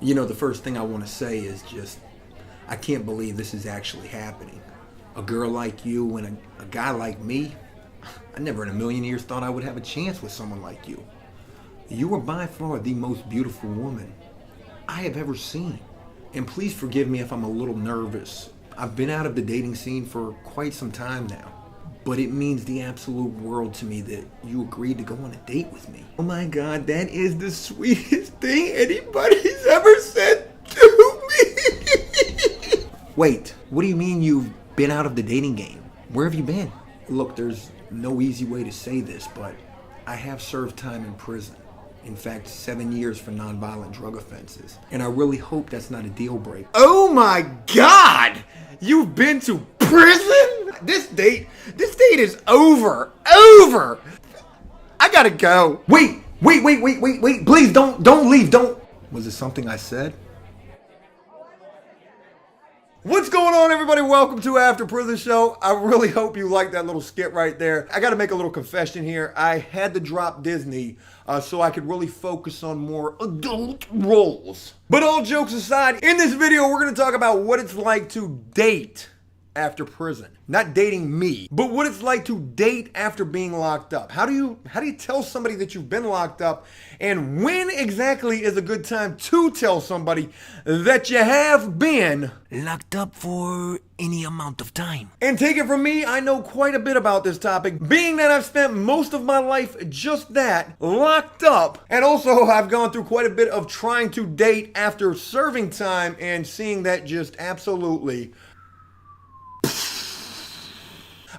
You know, the first thing I want to say is just, I can't believe this is actually happening. A girl like you and a guy like me, I never in a million years thought I would have a chance with someone like you. You are by far the most beautiful woman I have ever seen. And please forgive me if I'm a little nervous. I've been out of the dating scene for quite some time now. But it means the absolute world to me that you agreed to go on a date with me. Oh my God, that is the sweetest thing anybody's ever said to me. Wait, what do you mean you've been out of the dating game? Where have you been? Look, there's no easy way to say this, but I have served time in prison. In fact, 7 years for nonviolent drug offenses. And I really hope that's not a deal breaker. Oh my God! You've been to prison? This date is over. I gotta go. Wait, please don't leave, don't. Was it something I said? What's going on, everybody? Welcome to After Prison Show. I really hope you liked that little skit right there. I got to make a little confession here. I had to drop Disney so I could really focus on more adult roles. But all jokes aside, in this video, we're going to talk about what it's like to date after prison. Not dating me, but what it's like to date after being locked up. How do you tell somebody that you've been locked up, and when exactly is a good time to tell somebody that you have been locked up for any amount of time? And take it from me, I know quite a bit about this topic, being that I've spent most of my life just that, locked up. And also I've gone through quite a bit of trying to date after serving time and seeing that just absolutely.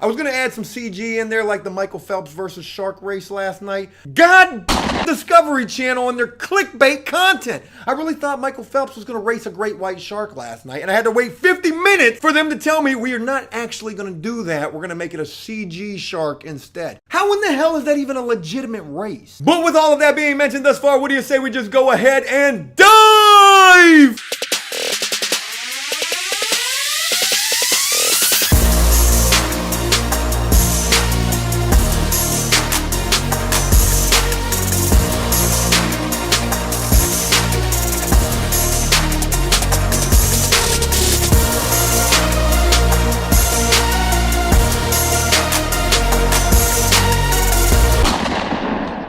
I was gonna add some CG in there like the Michael Phelps versus shark race last night. God, Discovery Channel and their clickbait content. I really thought Michael Phelps was gonna race a great white shark last night, and I had to wait 50 minutes for them to tell me we are not actually gonna do that. We're gonna make it a CG shark instead. How in the hell is that even a legitimate race? But with all of that being mentioned thus far, what do you say we just go ahead and dive?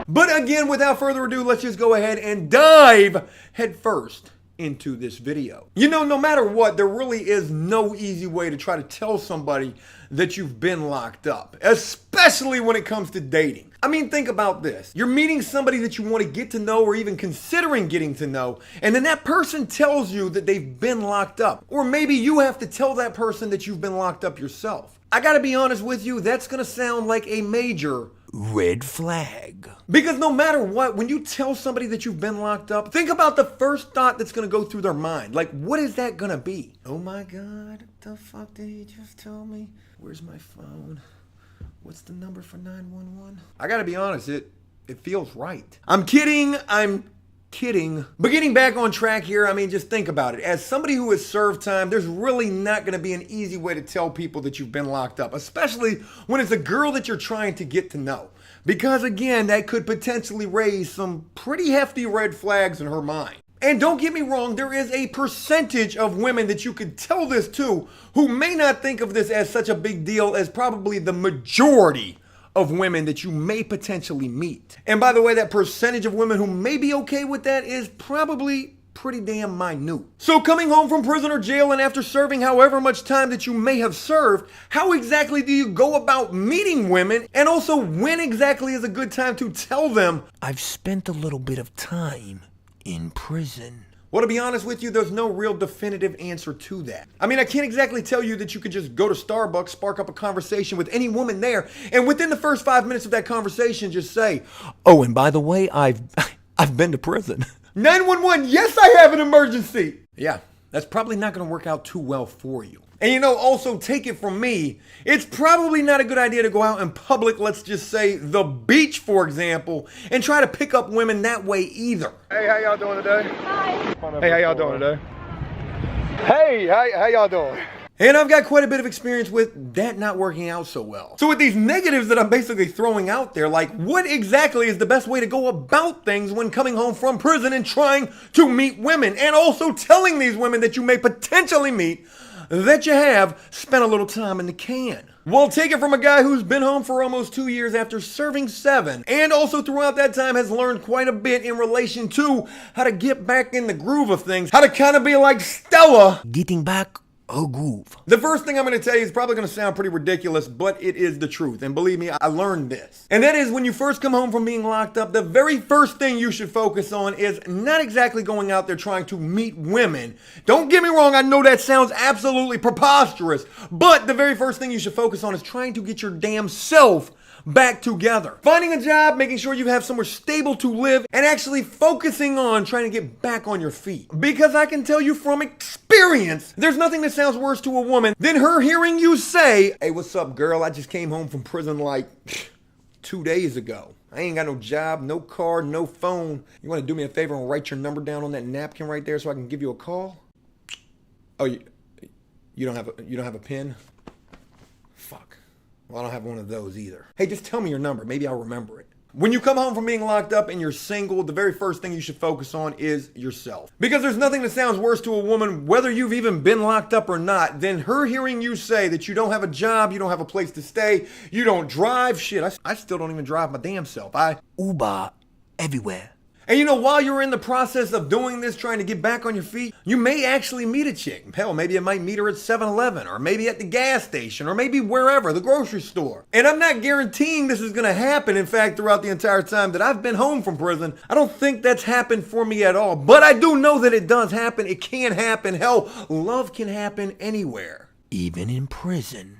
But again, without further ado, let's just go ahead and dive headfirst into this video. You know, no matter what, there really is no easy way to try to tell somebody that you've been locked up, especially when it comes to dating. I mean, think about this. You're meeting somebody that you want to get to know or even considering getting to know, and then that person tells you that they've been locked up. Or maybe you have to tell that person that you've been locked up yourself. I gotta be honest with you, that's gonna sound like a major red flag. Because no matter what, when you tell somebody that you've been locked up, think about the first thought that's gonna go through their mind. Like, what is that gonna be? Oh my God, what the fuck did he just tell me? Where's my phone? What's the number for 911? I gotta be honest, it feels right. I'm kidding. But getting back on track here, I mean, just think about it. As somebody who has served time, there's really not going to be an easy way to tell people that you've been locked up, especially when it's a girl that you're trying to get to know. Because again, that could potentially raise some pretty hefty red flags in her mind. And don't get me wrong, there is a percentage of women that you could tell this to who may not think of this as such a big deal as probably the majority of women that you may potentially meet. And by the way, that percentage of women who may be okay with that is probably pretty damn minute. So coming home from prison or jail and after serving however much time that you may have served, how exactly do you go about meeting women? And also, when exactly is a good time to tell them, I've spent a little bit of time in prison? Well, to be honest with you, there's no real definitive answer to that. I mean, I can't exactly tell you that you could just go to Starbucks, spark up a conversation with any woman there, and within the first 5 minutes of that conversation, just say, oh, and by the way, I've been to prison. 911, yes, I have an emergency. Yeah, that's probably not going to work out too well for you. And you know, also take it from me, it's probably not a good idea to go out in public, let's just say the beach, for example, and try to pick up women that way either. Hey, how y'all doing today? Hi. Hey, how y'all doing today? Hey, how y'all doing? And I've got quite a bit of experience with that not working out so well. So with these negatives that I'm basically throwing out there, like what exactly is the best way to go about things when coming home from prison and trying to meet women, and also telling these women that you may potentially meet that you have spent a little time in the can? Well, take it from a guy who's been home for almost 2 years after serving 7, and also throughout that time has learned quite a bit in relation to how to get back in the groove of things, how to kind of be like Stella, Getting back a groove. The first thing I'm going to tell you is probably going to sound pretty ridiculous, but it is the truth. And believe me, I learned this. And that is, when you first come home from being locked up, the very first thing you should focus on is not exactly going out there trying to meet women. Don't get me wrong, I know that sounds absolutely preposterous, but the very first thing you should focus on is trying to get your damn self back together. Finding a job, making sure you have somewhere stable to live, and actually focusing on trying to get back on your feet. Because I can tell you from experience, there's nothing that sounds worse to a woman than her hearing you say, "Hey, what's up, girl? I just came home from prison like 2 days ago. I ain't got no job, no car, no phone. You want to do me a favor and write your number down on that napkin right there so I can give you a call?" Oh, you don't have a pen? Fuck. Well, I don't have one of those either. Hey, just tell me your number. Maybe I'll remember it. When you come home from being locked up and you're single, the very first thing you should focus on is yourself. Because there's nothing that sounds worse to a woman, whether you've even been locked up or not, than her hearing you say that you don't have a job, you don't have a place to stay, you don't drive. Shit, I still don't even drive my damn self. Uber everywhere. And you know, while you're in the process of doing this, trying to get back on your feet, you may actually meet a chick. Hell, maybe you might meet her at 7-Eleven, or maybe at the gas station, or maybe wherever, the grocery store. And I'm not guaranteeing this is going to happen. In fact, throughout the entire time that I've been home from prison, I don't think that's happened for me at all. But I do know that it does happen. It can happen. Hell, love can happen anywhere. Even in prison.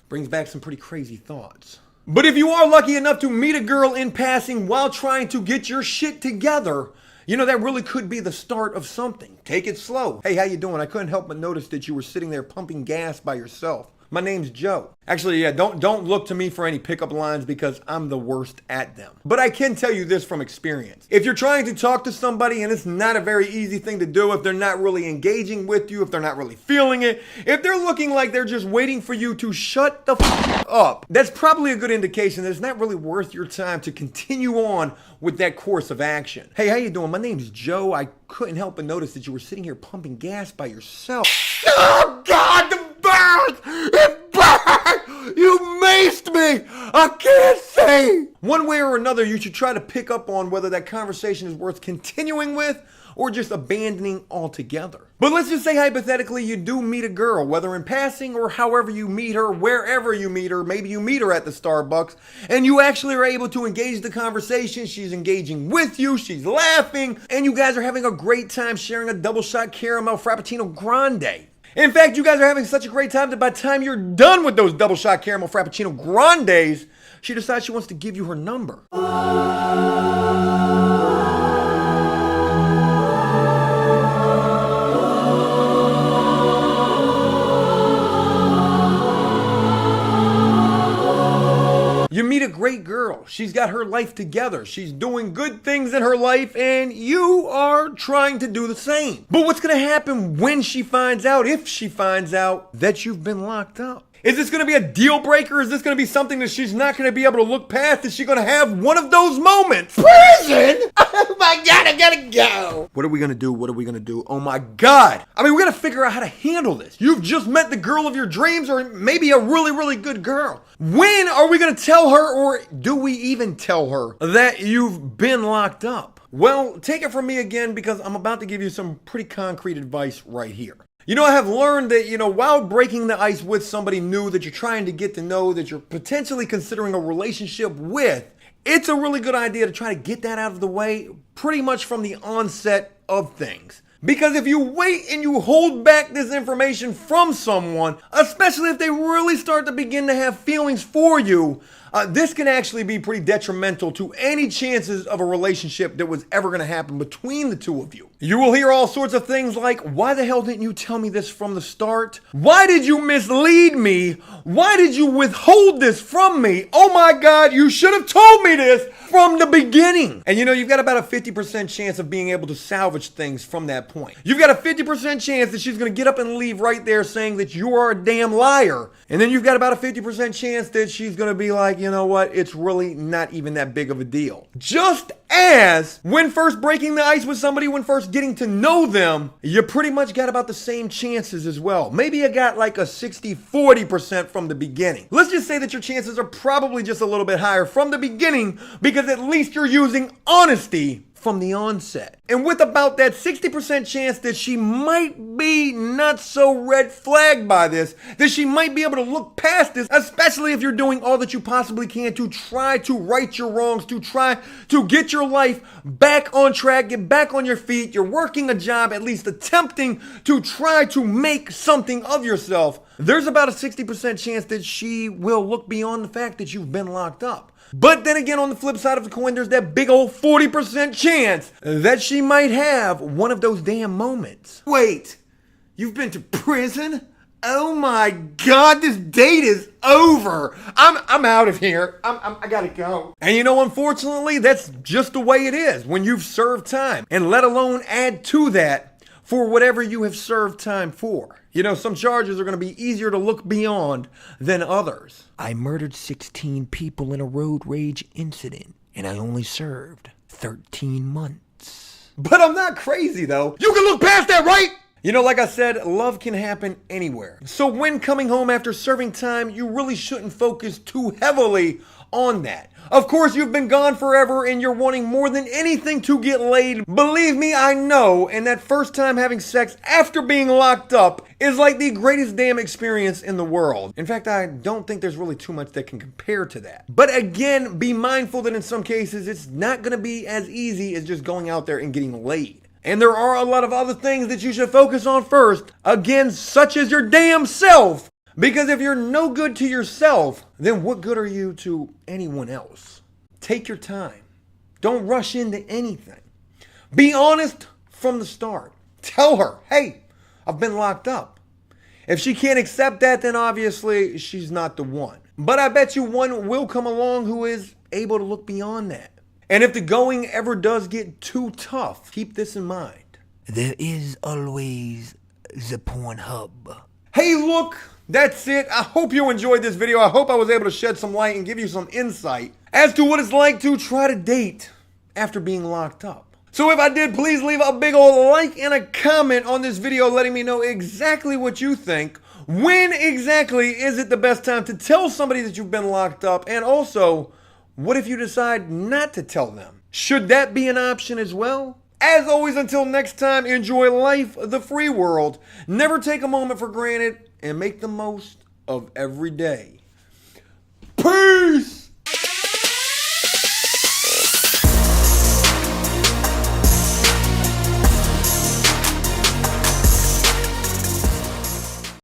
Brings back some pretty crazy thoughts. But if you are lucky enough to meet a girl in passing while trying to get your shit together, you know, that really could be the start of something. Take it slow. Hey, how you doing? I couldn't help but notice that you were sitting there pumping gas by yourself. My name's Joe. Actually, yeah, don't look to me for any pickup lines because I'm the worst at them. But I can tell you this from experience. If you're trying to talk to somebody and it's not a very easy thing to do, if they're not really engaging with you, if they're not really feeling it, if they're looking like they're just waiting for you to shut the f up, that's probably a good indication that it's not really worth your time to continue on with that course of action. Hey, how you doing? My name's Joe. I couldn't help but notice that you were sitting here pumping gas by yourself. Oh, God, the bird! It burned! You maced me! I can't see! One way or another, you should try to pick up on whether that conversation is worth continuing with or just abandoning altogether. But let's just say hypothetically you do meet a girl, whether in passing or however you meet her, wherever you meet her, maybe you meet her at the Starbucks, and you actually are able to engage the conversation. She's engaging with you, she's laughing, and you guys are having a great time sharing a double shot caramel frappuccino grande. In fact, you guys are having such a great time that by the time you're done with those double shot caramel frappuccino grandes, she decides she wants to give you her number. You meet a great girl. She's got her life together. She's doing good things in her life, and you are trying to do the same. But what's going to happen when she finds out, if she finds out, that you've been locked up? Is this going to be a deal breaker? Is this going to be something that she's not going to be able to look past? Is she going to have one of those moments? Prison? Oh my God, I gotta go. What are we going to do? What are we going to do? Oh my God. I mean, we're going to figure out how to handle this. You've just met the girl of your dreams, or maybe a really, really good girl. When are we going to tell her, or do we even tell her, that you've been locked up? Well, take it from me again, because I'm about to give you some pretty concrete advice right here. You know, I have learned that, while breaking the ice with somebody new that you're trying to get to know, that you're potentially considering a relationship with, it's a really good idea to try to get that out of the way pretty much from the onset of things. Because if you wait and you hold back this information from someone, especially if they really start to begin to have feelings for you, this can actually be pretty detrimental to any chances of a relationship that was ever going to happen between the two of you. You will hear all sorts of things like, why the hell didn't you tell me this from the start? Why did you mislead me? Why did you withhold this from me? Oh my God, you should have told me this from the beginning. And you've got about a 50% chance of being able to salvage things from that point. You've got a 50% chance that she's going to get up and leave right there saying that you are a damn liar. And then you've got about a 50% chance that she's going to be like, you know what, it's really not even that big of a deal. Just as when first breaking the ice with somebody, when first getting to know them, you pretty much got about the same chances as well. Maybe you got like a 60-40% from the beginning. Let's just say that your chances are probably just a little bit higher from the beginning because at least you're using honesty from the onset. And with about that 60% chance that she might be not so red flagged by this, that she might be able to look past this, especially if you're doing all that you possibly can to try to right your wrongs, to try to get your life back on track, get back on your feet, you're working a job, at least attempting to try to make something of yourself, there's about a 60% chance that she will look beyond the fact that you've been locked up. But then again, on the flip side of the coin, there's that big old 40% chance that she might have one of those damn moments. Wait, you've been to prison? Oh my God, this date is over. I'm out of here. I gotta go. And you know, unfortunately, that's just the way it is when you've served time, and let alone add to that for whatever you have served time for. You know, some charges are going to be easier to look beyond than others. I murdered 16 people in a road rage incident, and I only served 13 months. But I'm not crazy, though. You can look past that, right? You know, like I said, love can happen anywhere. So when coming home after serving time, you really shouldn't focus too heavily on that. Of course, you've been gone forever and you're wanting more than anything to get laid. Believe me, I know. And that first time having sex after being locked up is like the greatest damn experience in the world. In fact, I don't think there's really too much that can compare to that. But again, be mindful that in some cases, it's not going to be as easy as just going out there and getting laid. And there are a lot of other things that you should focus on first. Again, such as your damn self. Because if you're no good to yourself, then what good are you to anyone else? Take your time. Don't rush into anything. Be honest from the start. Tell her, hey, I've been locked up. If she can't accept that, then obviously she's not the one. But I bet you one will come along who is able to look beyond that. And if the going ever does get too tough, keep this in mind. There is always the Pornhub. Hey, look, that's it. I hope you enjoyed this video. I hope I was able to shed some light and give you some insight as to what it's like to try to date after being locked up. So if I did, please leave a big old like and a comment on this video letting me know exactly what you think. When exactly is it the best time to tell somebody that you've been locked up? And also, what if you decide not to tell them? Should that be an option as well? As always, until next time, enjoy life, the free world. Never take a moment for granted and make the most of every day. Peace!